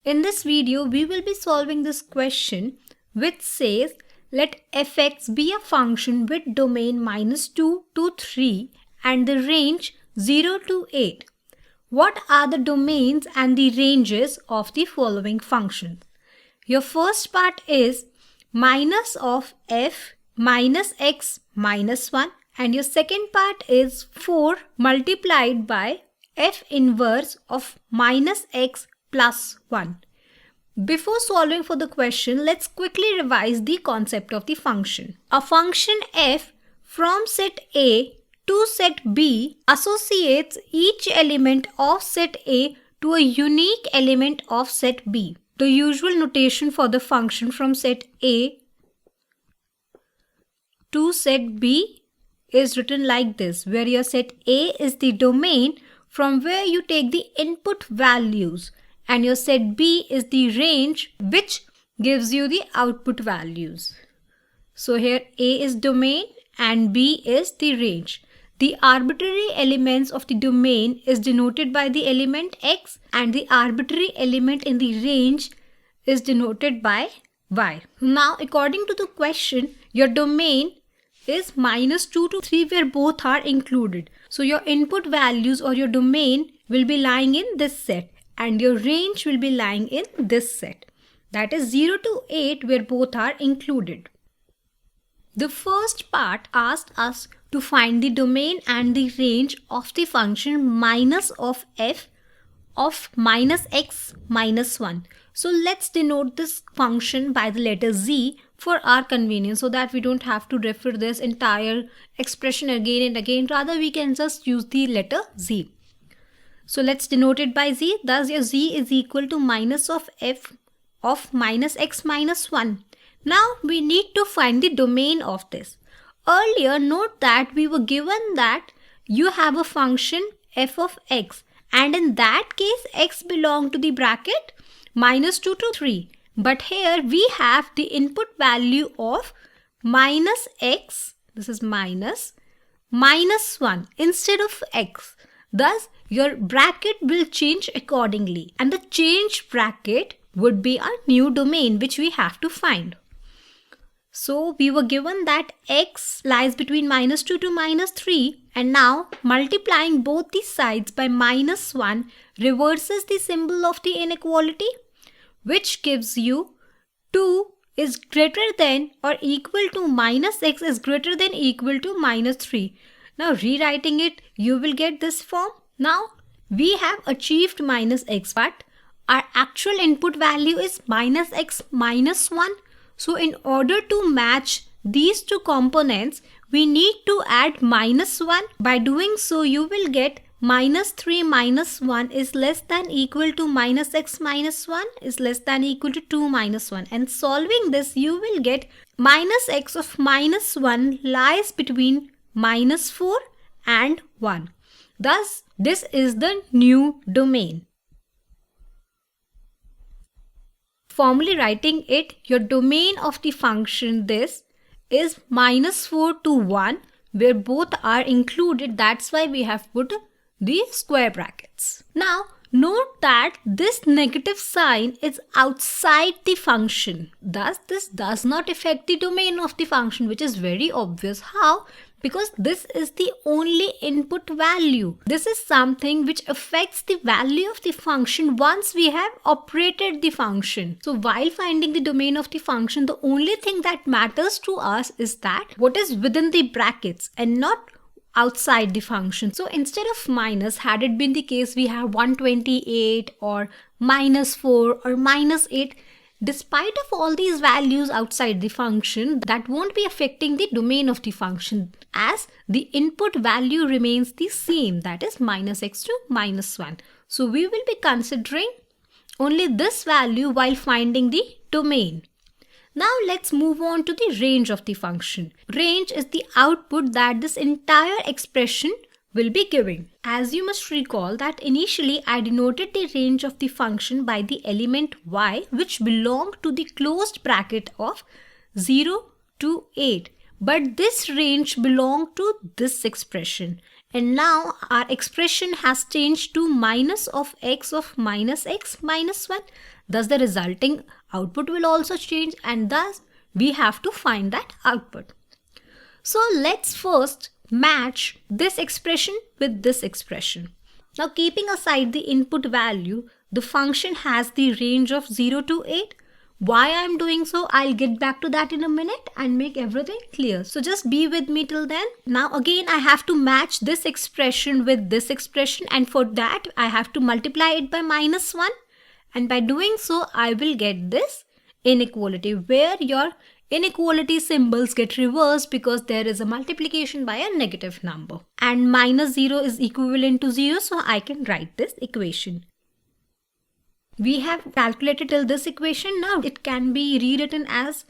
In this video, we will be solving this question which says let fx be a function with domain -2 to 3 and the range 0 to 8. What are the domains and the ranges of the following functions? Your first part is minus of f minus x minus 1 and your second part is 4 multiplied by f inverse of minus x plus 1. Before solving for the question, let's quickly revise the concept of the function. A function f from set A to set B associates each element of set A to a unique element of set B. The usual notation for the function from set A to set B is written like this, where your set A is the domain from where you take the input values and your set B is the range which gives you the output values. So here A is domain and B is the range. The arbitrary elements of the domain is denoted by the element x and the arbitrary element in the range is denoted by y. Now according to the question, your domain is -2 to 3 where both are included. So your input values or your domain will be lying in this set and your range will be lying in this set. That is 0 to 8 where both are included. The first part asked us to find the domain and the range of the function minus of f of minus x minus 1. So let's denote this function by the letter z for our convenience so that we don't have to refer this entire expression again and again. Rather, we can just use the letter z. So let's denote it by z. Thus your z is equal to minus of f of minus x minus 1. Now we need to find the domain of this. Earlier, note that we were given that you have a function f of x and in that case x belong to the bracket -2 to 3. But here we have the input value of minus x, this is minus 1 instead of x. Thus your bracket will change accordingly and the changed bracket would be a new domain which we have to find. So we were given that x lies between -2 to -3 and now multiplying both the sides by -1 reverses the symbol of the inequality, which gives you 2 is greater than or equal to minus x is greater than equal to -3. Now rewriting it, you will get this form. Now we have achieved minus x, but our actual input value is minus x minus 1. So in order to match these two components, we need to add -1. By doing so, you will get -3 minus 1 is less than equal to minus x minus 1 is less than equal to 2 minus 1. And solving this, you will get minus x of minus 1 lies between -4 and 1. Thus, this is the new domain. Formally writing it, your domain of the function this is -4 to 1 where both are included. That's why we have put the square brackets. Now note that this negative sign is outside the function. Thus this does not affect the domain of the function, which is very obvious. How? Because this is the only input value. This is something which affects the value of the function once we have operated the function. So while finding the domain of the function, the only thing that matters to us is that what is within the brackets and not outside the function. So instead of minus, had it been the case we have 128 or -4 or -8, despite of all these values outside the function, that won't be affecting the domain of the function as the input value remains the same, that is -x to -1. So we will be considering only this value while finding the domain. Now let's move on to the range of the function. Range is the output that this entire expression will be giving. As you must recall that initially I denoted the range of the function by the element y, which belonged to the closed bracket of 0 to 8. But this range belonged to this expression. And now our expression has changed to minus of x minus 1. Thus the resulting output will also change, and thus we have to find that output. So let's first match this expression with this expression. Now keeping aside the input value, the function has the range of 0 to 8. Why I'm doing so, I'll get back to that in a minute and make everything clear. So just be with me till then. Now again I have to match this expression with this expression, and for that I have to multiply it by minus 1, and by doing so I will get this inequality where your inequality symbols get reversed because there is a multiplication by a negative number, and minus 0 is equivalent to 0, so I can write this equation. We have calculated till this equation. Now it can be rewritten as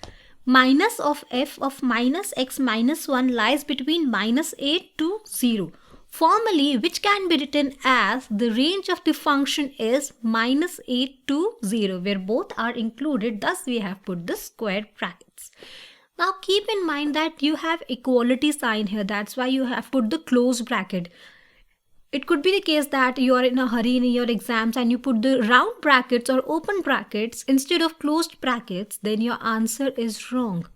minus of f of minus x minus 1 lies between minus 8 to 0. Formally, which can be written as the range of the function is minus 8 to 0, where both are included. Thus we have put the square brackets. Now keep in mind that you have equality sign here. That's why you have put the close bracket. It could be the case that you are in a hurry in your exams and you put the round brackets or open brackets instead of closed brackets, then your answer is wrong.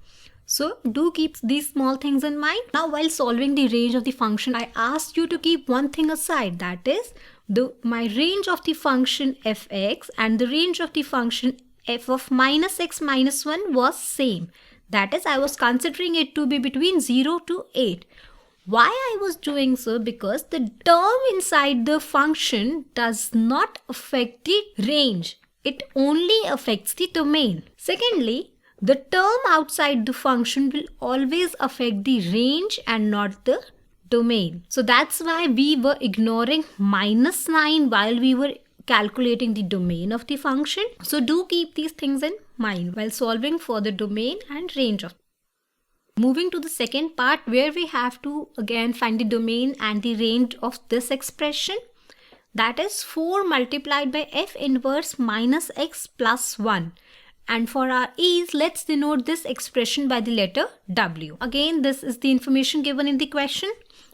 So do keep these small things in mind. Now while solving the range of the function, I asked you to keep one thing aside, that is my range of the function fx and the range of the function f of minus x minus 1 was same. That is, I was considering it to be between 0 to 8. Why I was doing so? Because the term inside the function does not affect the range. It only affects the domain. Secondly, the term outside the function will always affect the range and not the domain. So that's why we were ignoring minus 9 while we were calculating the domain of the function. So do keep these things in mind while solving for the domain and range of. Moving to the second part, where we have to again find the domain and the range of this expression. That is 4 multiplied by f inverse minus x plus 1. And for our ease, let's denote this expression by the letter w. Again, this is the information given in the question.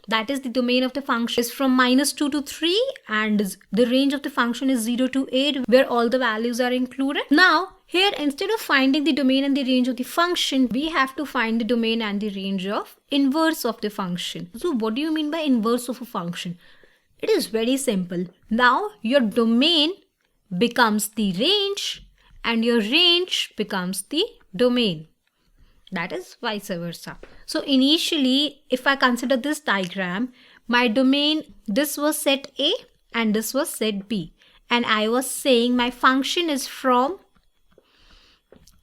That is, the domain of the function is from minus 2 to 3 and the range of the function is 0 to 8 where all the values are included. Now, here instead of finding the domain and the range of the function, we have to find the domain and the range of inverse of the function. So what do you mean by inverse of a function? It is very simple. Now, your domain becomes the range and your range becomes the domain. That is vice versa. So initially, if I consider this diagram, my domain, this was set A and this was set B. And I was saying my function is from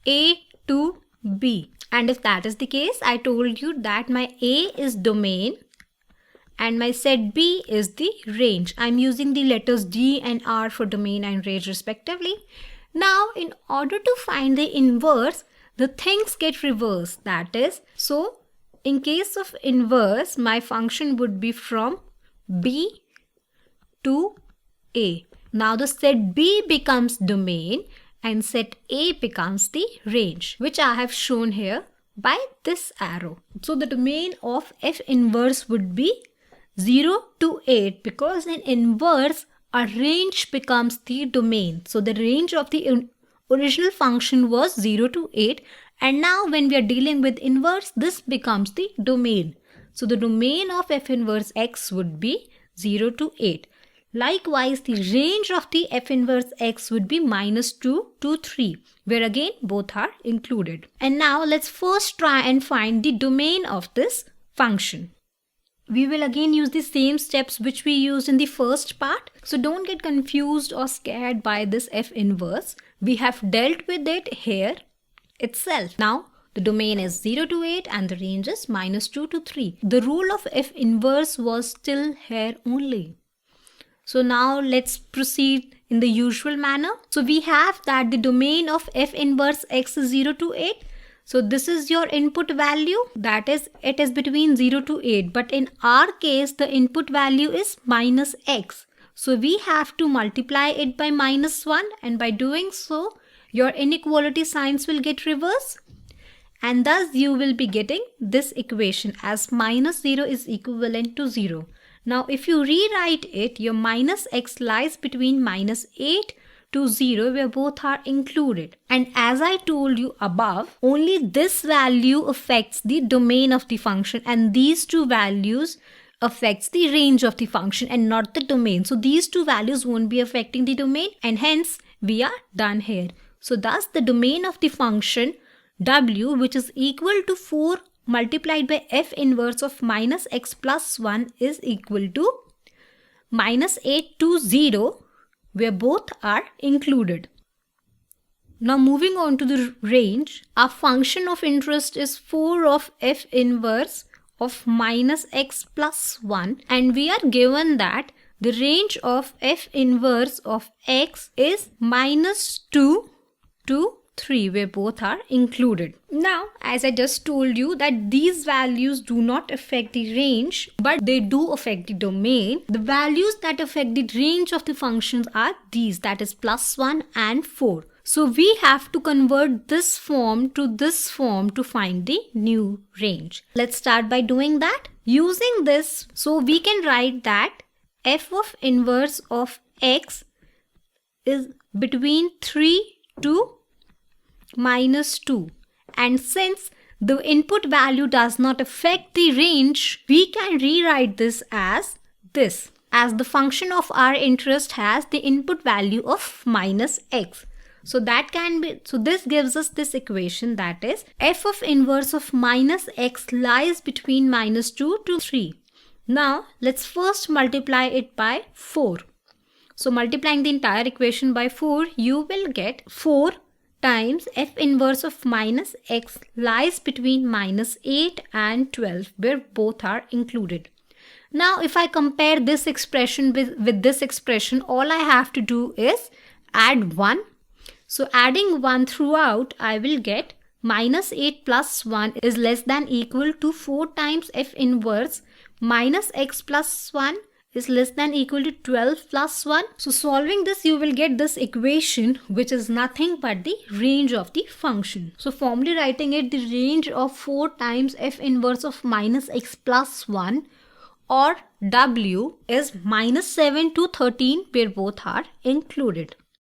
A to B. And if that is the case, I told you that my A is domain and my set B is the range. I'm using the letters D and R for domain and range respectively. Now, in order to find the inverse, the things get reversed. That is, so in case of inverse, my function would be from B to A. Now the set B becomes domain and set A becomes the range, which I have shown here by this arrow. So the domain of f inverse would be 0 to 8 because in inverse, a range becomes the domain. So the range of the original function was 0 to 8, and now when we are dealing with inverse, this becomes the domain. So the domain of f inverse x would be 0 to 8. Likewise, the range of the f inverse x would be minus 2 to 3, where again both are included. And now let's first try and find the domain of this function. We will again use the same steps which we used in the first part. So don't get confused or scared by this f inverse. We have dealt with it here itself. Now the domain is 0 to 8 and the range is minus 2 to 3. The rule of f inverse was still here only. So now let's proceed in the usual manner. So we have that the domain of f inverse x is 0 to 8. So this is your input value, that is, it is between 0 to 8. But in our case, the input value is minus x. So we have to multiply it by minus 1, and by doing so, your inequality signs will get reversed. And thus you will be getting this equation as minus 0 is equivalent to 0. Now if you rewrite it, your minus x lies between minus 8 to 0 where both are included. And as I told you above, only this value affects the domain of the function and these two values affects the range of the function and not the domain. So these two values won't be affecting the domain and hence we are done here. So thus the domain of the function w, which is equal to 4 multiplied by f inverse of minus x plus 1, is equal to minus 8 to 0 where both are included. Now moving on to the range, our function of interest is 4 of f inverse of minus x plus 1 and we are given that the range of f inverse of x is minus 2 to 3 where both are included. Now as I just told you that these values do not affect the range but they do affect the domain. The values that affect the range of the functions are these, that is plus 1 and 4. So we have to convert this form to this form to find the new range. Let's start by doing that. Using this, so we can write that f of inverse of x is between 3 to minus 2, and since the input value does not affect the range, we can rewrite this as this, as the function of our interest has the input value of minus x. So that can be, so this gives us this equation, that is f of inverse of minus x lies between minus 2 to 3. Now let's first multiply it by 4. So multiplying the entire equation by 4, you will get 4 times f inverse of minus x lies between minus 8 and 12 where both are included. Now if I compare this expression with this expression, all I have to do is add 1. So adding 1 throughout, I will get minus 8 plus 1 is less than equal to 4 times f inverse minus x plus 1 is less than equal to 12 plus 1. So solving this, you will get this equation which is nothing but the range of the function. So formally writing it, the range of 4 times f inverse of minus x plus 1 or w is minus 7 to 13 where both are included.